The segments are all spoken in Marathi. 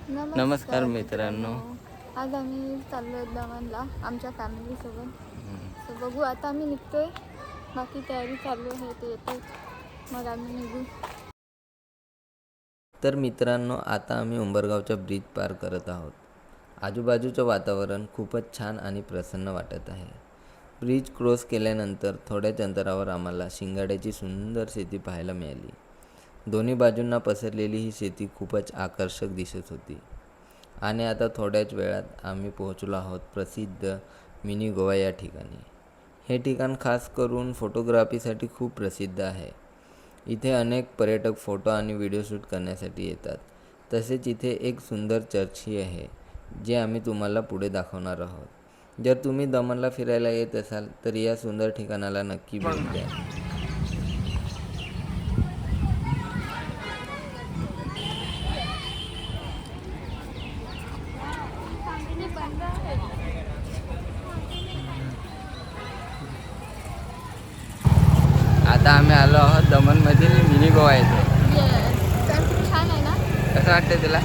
नमस्कार मित्रांनो. आज आम्ही चाललो दमनला आमच्या फॅमिलीसोबत. सो बघू आता आम्ही निघतोय. बाकी तयारी चालू आहे, ते येते मग आम्ही निघू. तर मित्रांनो, आता आम्ही उंबरगावचा ब्रिज पार करत आहोत. आजूबाजूचं वातावरण खूपच छान आणि प्रसन्न वाटत आहे. ब्रिज क्रॉस केल्यानंतर थोड्याच अंतरावर आम्हाला शिंगाड्याची सुंदर शेती पाहायला मिळाली. दोन्ही बाजूंना पसरलेली ही शेती खूपच आकर्षक दिसत होती. आणि आता थोड्याच वेळात आम्ही पोहोचलो आहोत प्रसिद्ध मिनी गोवा या ठिकाणी. हे ठिकाण खास करून फोटोग्राफीसाठी खूप प्रसिद्ध आहे. इथे अनेक पर्यटक फोटो आणि व्हिडिओ शूट करण्यासाठी येतात. तसेच इथे एक सुंदर चर्चही आहे, जे आम्ही तुम्हाला पुढे दाखवणार आहोत. जर तुम्ही दमनला फिरायला येत असाल तर या सुंदर ठिकाणाला नक्की भेट द्या. आता आम्ही आलो आहोत दमनमधील मिनी गोवा येथे. छान आहे ना? कसं वाटतं तुला?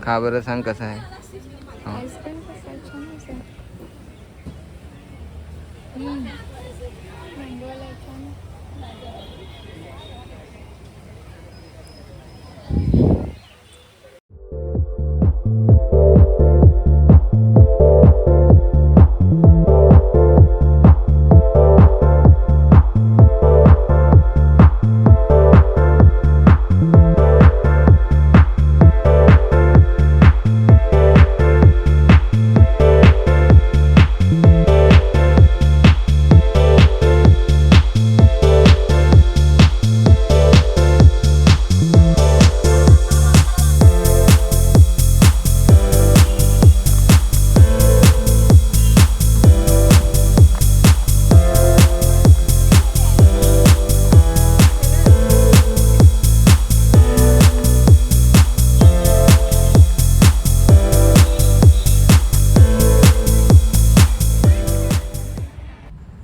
खा बरं, सांग कसं आहे. आईस्क्रीम कसं आहे? छान असेल. मँगोवाला आहे, छान.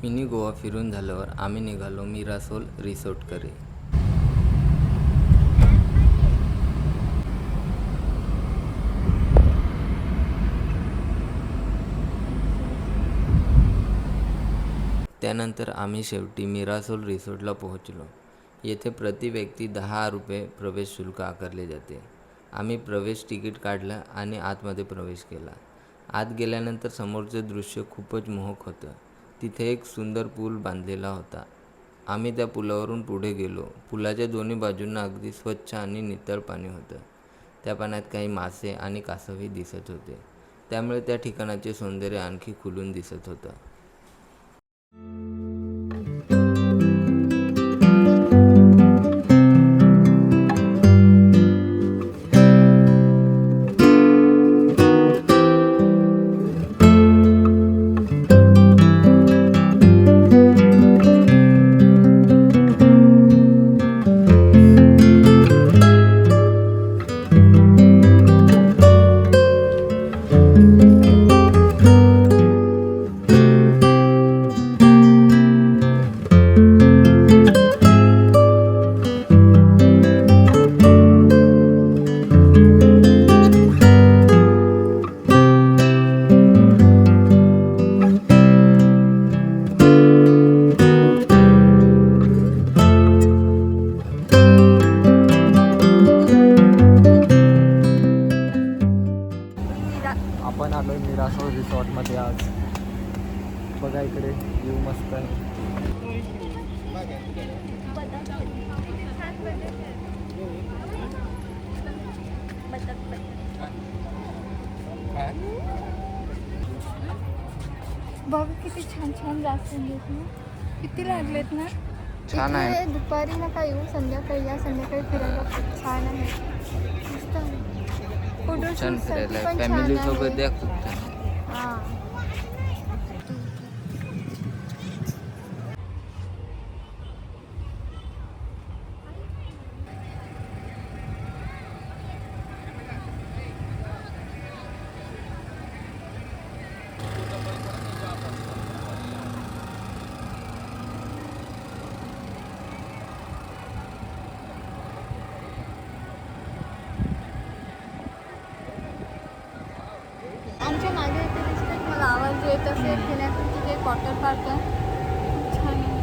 मिनी गोवा फिरून झाल्यावर आम्ही निघालो मिरासोल रिसॉर्टकडे. त्यानंतर आम्ही शेवटी मिरासोल रिसॉर्टला पोहोचलो. येथे प्रति व्यक्ती 10 रुपये प्रवेश शुल्क आकारले जाते. आम्ही प्रवेश तिकीट काढलं आणि आतमध्ये प्रवेश केला. आत गेल्यानंतर समोरचे दृश्य खूपच मोहक होतं. तिथे एक सुंदर पूल बांधलेला होता. आम्ही त्या पुलावरून पुढे गेलो. पुलाच्या दोन्ही बाजूंना अगदी स्वच्छ आणि नितळ पाणी होतं. त्या पाण्यात काही मासे आणि कासवही दिसत होते. त्यामुळे त्या ठिकाणाचे सौंदर्य आणखी खुलून दिसत होतं. आपण आलो मिरासोल रिसॉर्टमध्ये आज. बघा इकडे व्ह्यू मस्त आहे. बघ किती छान छान जास्वंदी आहेत ना. किती लागलेत ना. छान आहे. इथे दुपारी नका येऊ, संध्याकाळी या. संध्याकाळी फिरायला खूप छान आहे. मस्त आहे. छान फोटोशूटसाठी फिरायला पण फॅमिली छान सोबत आहे. द्या खूप छान. आवाज येत असेल पिण्यासाठी तिथे एक वॉटर पार्क आहे, छान आहे.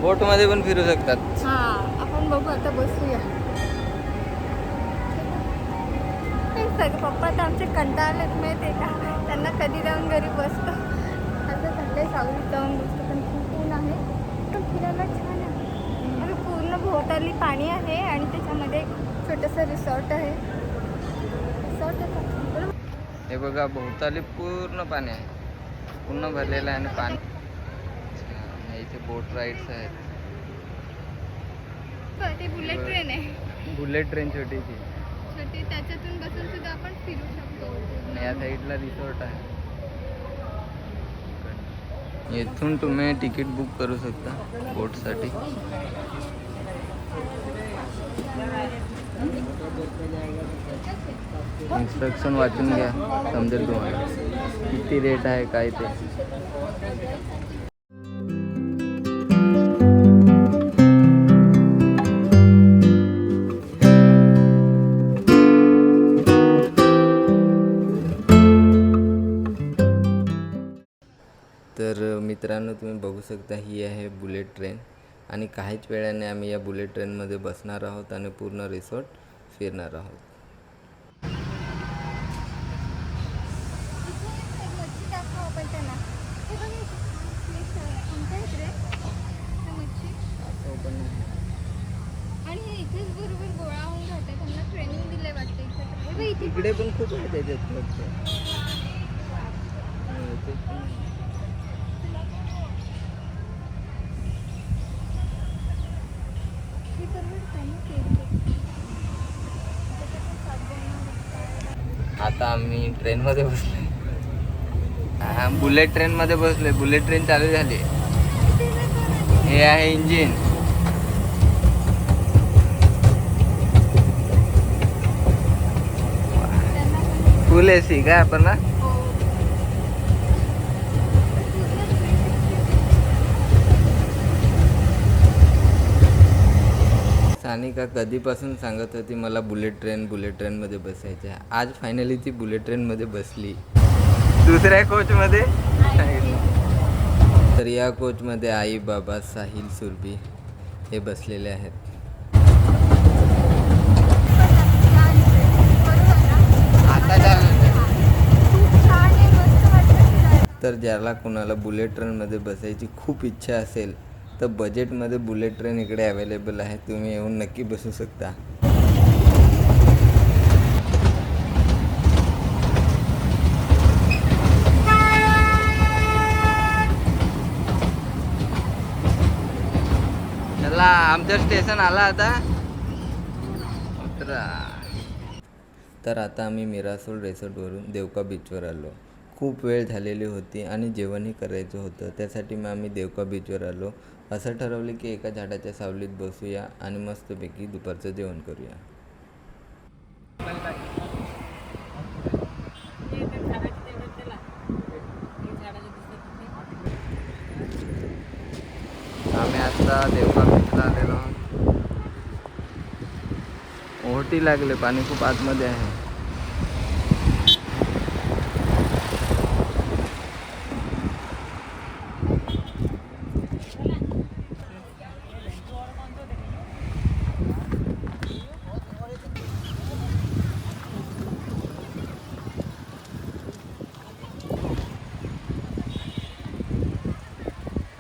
बोटमध्ये पण फिरू शकतात. हां आपण बघू आता, बसूया. हे सगळे पप्पा तर आमचे कंटाळलेत माहिती आहे का, त्यांना कधी जाऊन घरी बसतो. आता सगळे सावलीत जाऊन बसतो, पण खूप ऊन आहे, पण फिरायला छान आहे. आणि पूर्ण भोवताली पाणी आहे आणि त्याच्यामध्ये एक छोटंसं रिसॉर्ट आहे. रिसॉर्ट आहे बरोबर. हे बघा भोवताली पूर्ण पाणी आहे, पूर्ण भरलेलं आहे आणि पाणी. अच्छा, इथे बोट राईड्स आहेत. ते बुलेट ट्रेन आहे, बुलेट ट्रेन छोटीची. छोटी, त्याच्यातून बसून सुद्धा आपण फिरू शकतो. आणि या साईडला रिसॉर्ट आहे. येथून तुम्ही तिकीट बुक करू शकता बोटसाठी. इन्स्ट्रक्शन वाचून घ्या, समजेल तुम्हाला किती रेट आहे काय ते. तर मित्रांनो तुम्ही बघू शकता ही आहे बुलेट ट्रेन आणि काहीच वेळाने आम्ही या बुलेट ट्रेनमध्ये बसणार आहोत आणि पूर्ण रिसॉर्ट फिरणार आहोत. मच्छी दाखव आपण त्यांना. हे बघ, कोणत्या आहेत रे त्या मच्छी? आणि हे इथेच बरोबर गोळा होऊन राहते, त्यांना ट्रेनिंग दिले वाटते इथे. हे बघ इथे इकडे पण खूप आहे त्याच्यात फक्त. हे बरोबर त्यांनी आता आम्ही ट्रेनमध्ये बसलोय. बुलेट ट्रेनमध्ये बसलोय. बुलेट ट्रेन चालू झाली. हे आहे इंजिन. फुल AC काय आपण ना. सानिका कधीपासून सांगत होती मला बुलेट ट्रेनमध्ये बसायचं आहे. आज फायनली ती बुलेट ट्रेनमध्ये बसली, दुसऱ्या कोचमध्ये. तर या कोचमध्ये आई, बाबा, साहिल, सुरभी हे बसलेले आहेत. तर ज्याला कोणाला बुलेट ट्रेनमध्ये बसायची खूप इच्छा असेल तर बजेटमध्ये बुलेट ट्रेन इकडे अवेलेबल आहे, तुम्ही येऊन नक्की बसू शकता. चला आमचं स्टेशन आला आता. तर आता आम्ही मिरासोल रिसॉर्टवरून देवका बीचवर आलो. खूप वेळ झालेली होती आणि जेवणही करायचं होतं, त्यासाठी मग आम्ही देवका बीचवर आलो. असं ठरवलं की एका झाडाच्या सावलीत बसूया आणि मस्तपैकी दुपारचं जेवण करूया. आम्ही आता देवका बीचला आलेलो आहोत. ओहोटी लागले, पाणी खूप आतमध्ये आहे.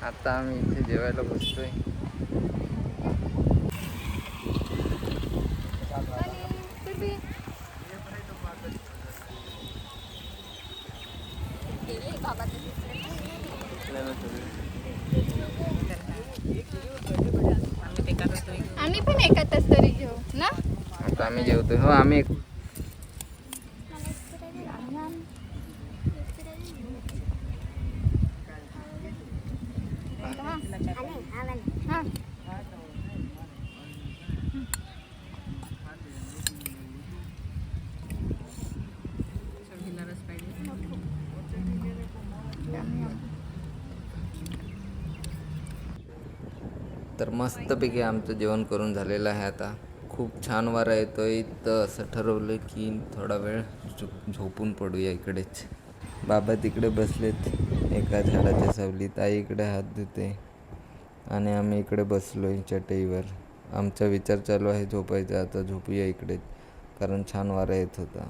आता आम्ही इथे जेवायला बसतोय. आम्ही पण एकातच तरी घेऊ ना. आता आम्ही जेवतोय. हो आम्ही हां तर मस्तपैकी आमचं जेवण करून झालेलं आहे. आता खूप छान वारा येतोय तर असं ठरवलं की थोडा वेळ झोपून पडूया इकडेच. बाबा तिकडे बसलेत एका झाडाच्या सावलीत, आई इकडे हात धुते आणि आम्ही इकडे बसलोय चटईवर. आमचा विचार चालू आहे झोपायचा, आता झोपूया इकडेच कारण छान वारा येत होता.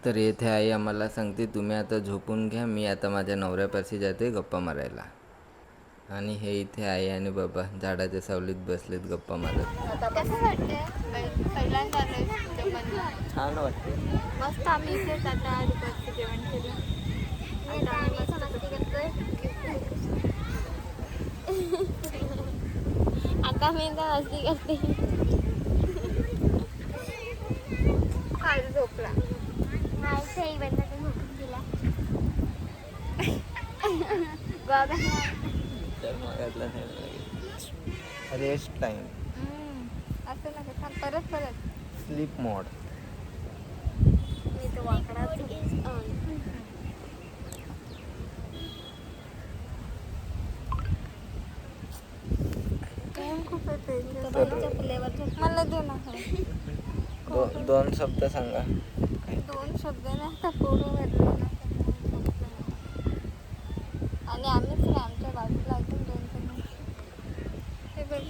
तर येथे आई आम्हाला सांगते तुम्ही आता झोपून घ्या, मी आता माझ्या नवऱ्यापाशी जाते गप्पा मारायला. आणि हे इथे आई आणि बाबा झाडाच्या सावलीत बसलेत गप्पा मारत. कसं वाटतंय? पहिल्यांदा आलोय जेवणाला. छान वाटते. मस्त आम्ही इथेच आता दुपारचं जेवण केलं. आता आम्ही मस्त मस्ती करतोय. आता मी इथं मस्ती करते. काय झोपला? माझ्याही बंदाचा झोपून गेला. बाबा रेस्ट टाइम, असं नका थांब, परत स्लीप मोड. मी तो वाकडा खूप येते. मला दे ना. दोन शब्द सांगा. दोन शब्द ना आता पोरं भरले ना. आणि आम्हीच नाही, आमच्या बाजूला अजून 2 जण. हे बघ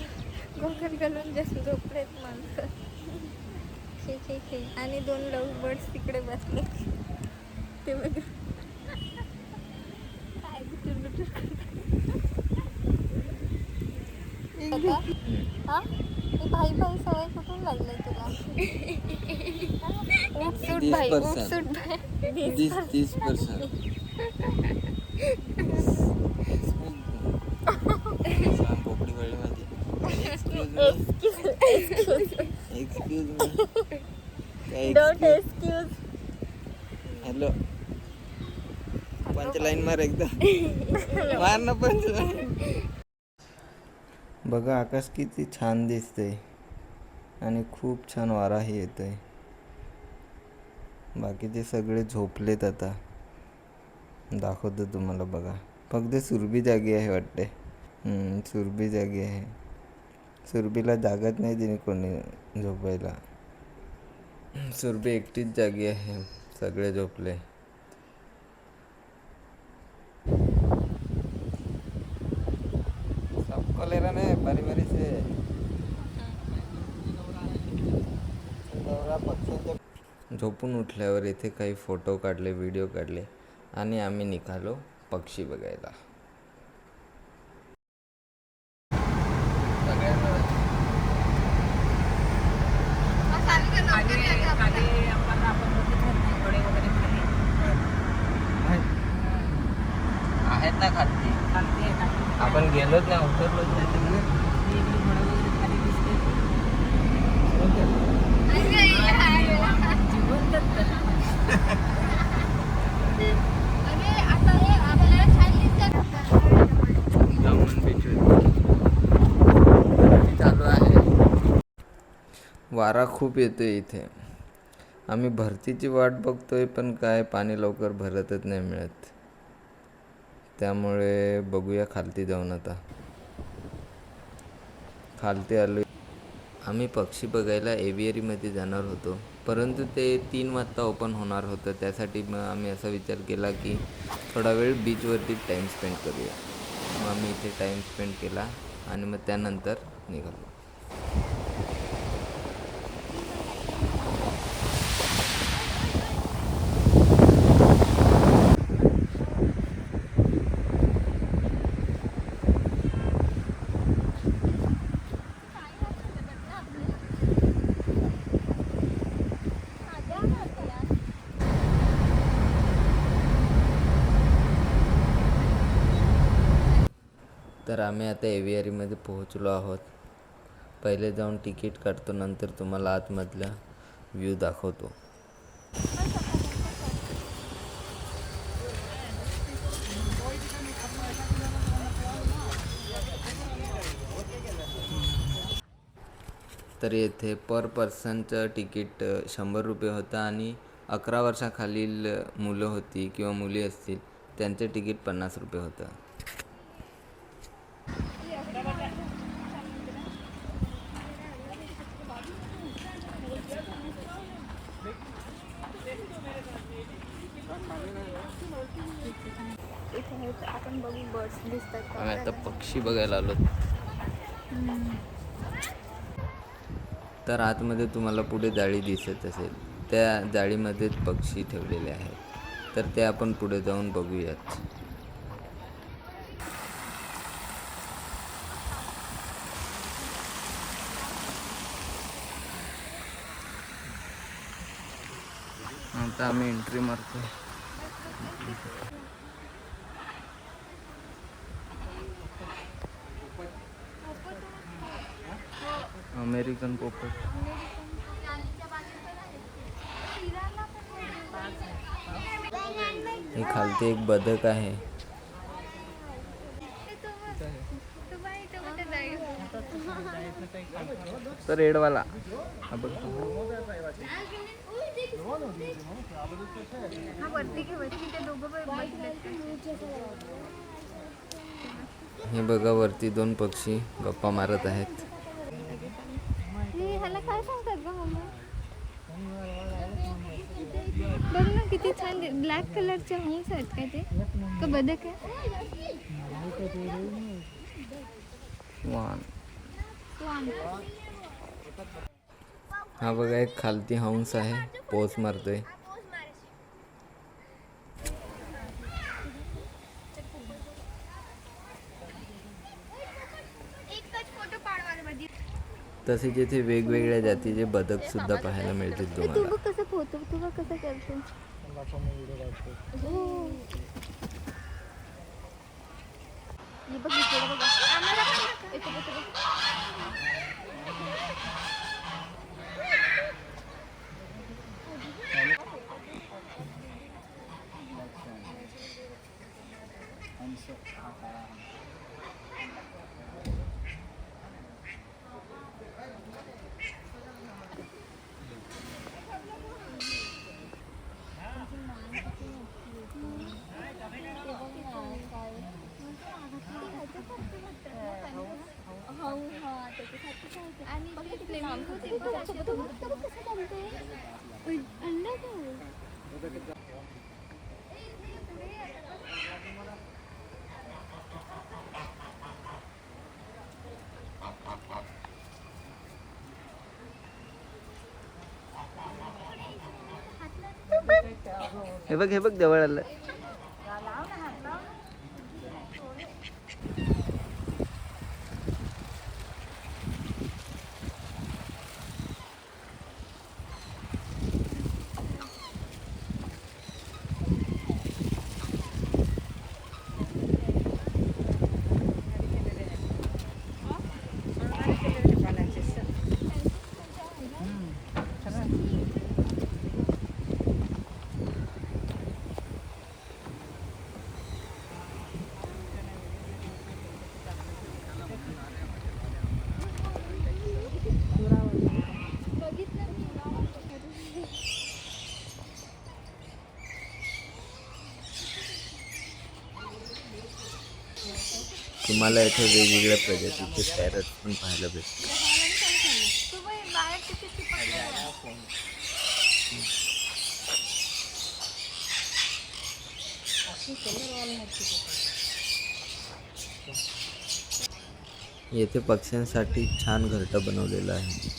गोगल घालून जास्त झोपलेत माणसं. खे आणि 2 लव्ह बर्ड्स तिकडे बसले. ते बघ काय बुटुर हा, ही भाई सवय कुठून लागली तुला? उठसूट भाई, उठसूट भाई. 30%. पोपडी वळली माझी. Excuse me. Don't excuse. Hello, punchline मार एकदा. मार ना पंचलाईन. बघा आकाश किती छान दिसते आणि खूप छान वाराही येतोय. बाकीचे सगळे झोपलेत आता. दाखवतो तुम्हाला बघा. फक्त सुरभी जागी आहे वाटते. सुरभी जागी आहे. सुरभीला जागत नाही तिने कोणी झोपायला. सुरभी एकटीच जागी आहे, सगळे झोपले. सबको ले रहा है बारी बारी से. झोपून उठल्यावर इथे काही फोटो काढले, व्हिडिओ काढले आणि आम्ही निघालो पक्षी बघायला. आहेत ना खालती. आपण गेलोच नाही, उतरलोच नाही. चालू आहे. वारा खूप येतोय इथे. आम्ही भरतीची वाट बघतोय पण काय पाणी लवकर भरतच नाही मिळत. त्यामुळे बघूया खालती जाऊन आता. खालती आलो. आम्ही पक्षी बघायला एव्हियरीमध्ये जाणार होतो, परंतु ते 3 वाजता ओपन होणार होतं. त्यासाठी मग आम्ही असा विचार केला की थोडा वेळ बीचवरती टाईम स्पेंड करूया. मग आम्ही इथे टाईम स्पेंड केला आणि मग त्यानंतर निघालो. तर आम्ही आता एव्हियरीमध्ये पोहोचलो आहोत. पहिले जाऊन तिकीट काढतो, नंतर तुम्हाला आतमधला व्ह्यू दाखवतो. तर येथे पर पर्सनचं तिकीट 100 रुपये होतं आणि 11 वर्षाखालील मुलं होती किंवा मुली असतील त्यांचं तिकीट 50 रुपये होतं. आहेत. आपण बघू बर्ड्स दिसतात का आम्ही आता आपल्याला. पक्षी बघायला आलो. तर आतमध्ये तुम्हाला पुढे जाळी दिसत असेल, त्या जाळीमध्येच पक्षी ठेवलेले आहेत. तर ते आपण पुढे जाऊन बघूयात. आता आम्ही एंट्री मारतो. अमेरिकन पोपट. हे खालती एक बदक आहे. तर रेडवाला हा बघ. हा वरती घे वरती ते दोघं बसलेत. हे बघा वरती 2 पक्षी गप्पा मारत आहेत. हे ह्याला काय सांगतात ग मम्मा? बघ ना किती छान ब्लॅक कलरचे हंस आहेत काय ते का बदक आहे? स्वान. स्वान. हा बघा एक खालती हंस आहे, पोच मारतोय. तसेच इथे वेगवेगळ्या जातीचे बदक सुद्धा पाहायला मिळतील तू तुम्हाला. बघ कसं पोहतो, तू बघ कसं करतो. हो. हे बघ इकडे बघ. आम्हाला पण नका. इथे बघ, इथे बघ. हे बघ जवळ आलं. तुम्हाला इथे वेगवेगळ्या प्रजातीचे पॅरट पण पाहायला भेटतात. तू बाहेर किती चिपकलेला. येथे पक्ष्यांसाठी छान घरटं बनवलेलं आहे.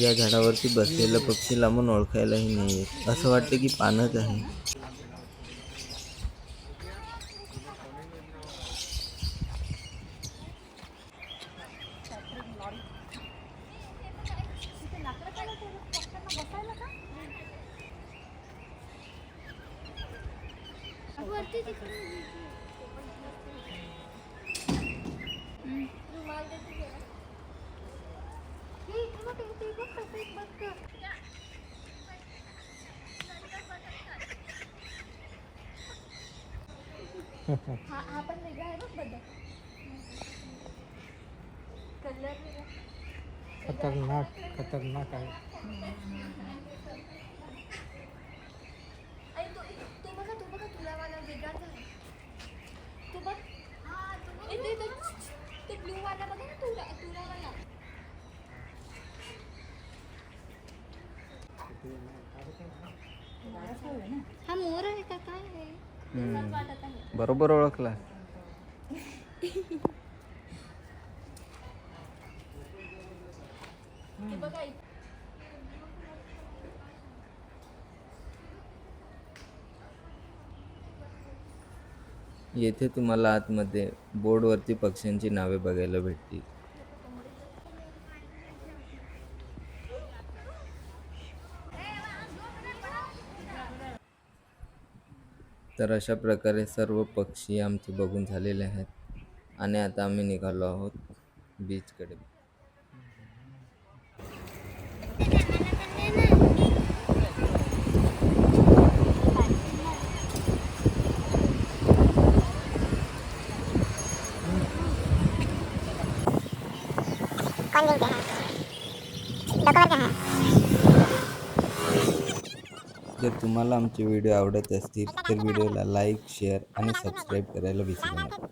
या झाडावरती बसलेलं पक्षी लांबून ओळखायलाही नाही येत, असं वाटतं की पानच आहे. हा पण वेगळा आहे बघ बदक. कलर खतरनाक खतरनाक आहे. तू बघा तुला वाला वेगळा झाला. तू बघ हा तो ब्लू वाला बघा ना तुला वाला. हा मोर आहे का काय आहे? वाटत आहे. बरोबर ओळखला. हे बघा इथे. येथे तुम्हाला आतमध्ये बोर्डवरती पक्ष्यांची नावे बघायला भेटतील. तर अशा प्रकारे सर्व पक्षी आमचे बघून झालेले आहेत आणि आता आम्ही निघालो आहोत बीचकडे. जर तुम्हाला आमचे व्हिडिओ आवडत असतील तर व्हिडिओला लाईक, शेअर आणि सबस्क्राईब करायला विसरू नका.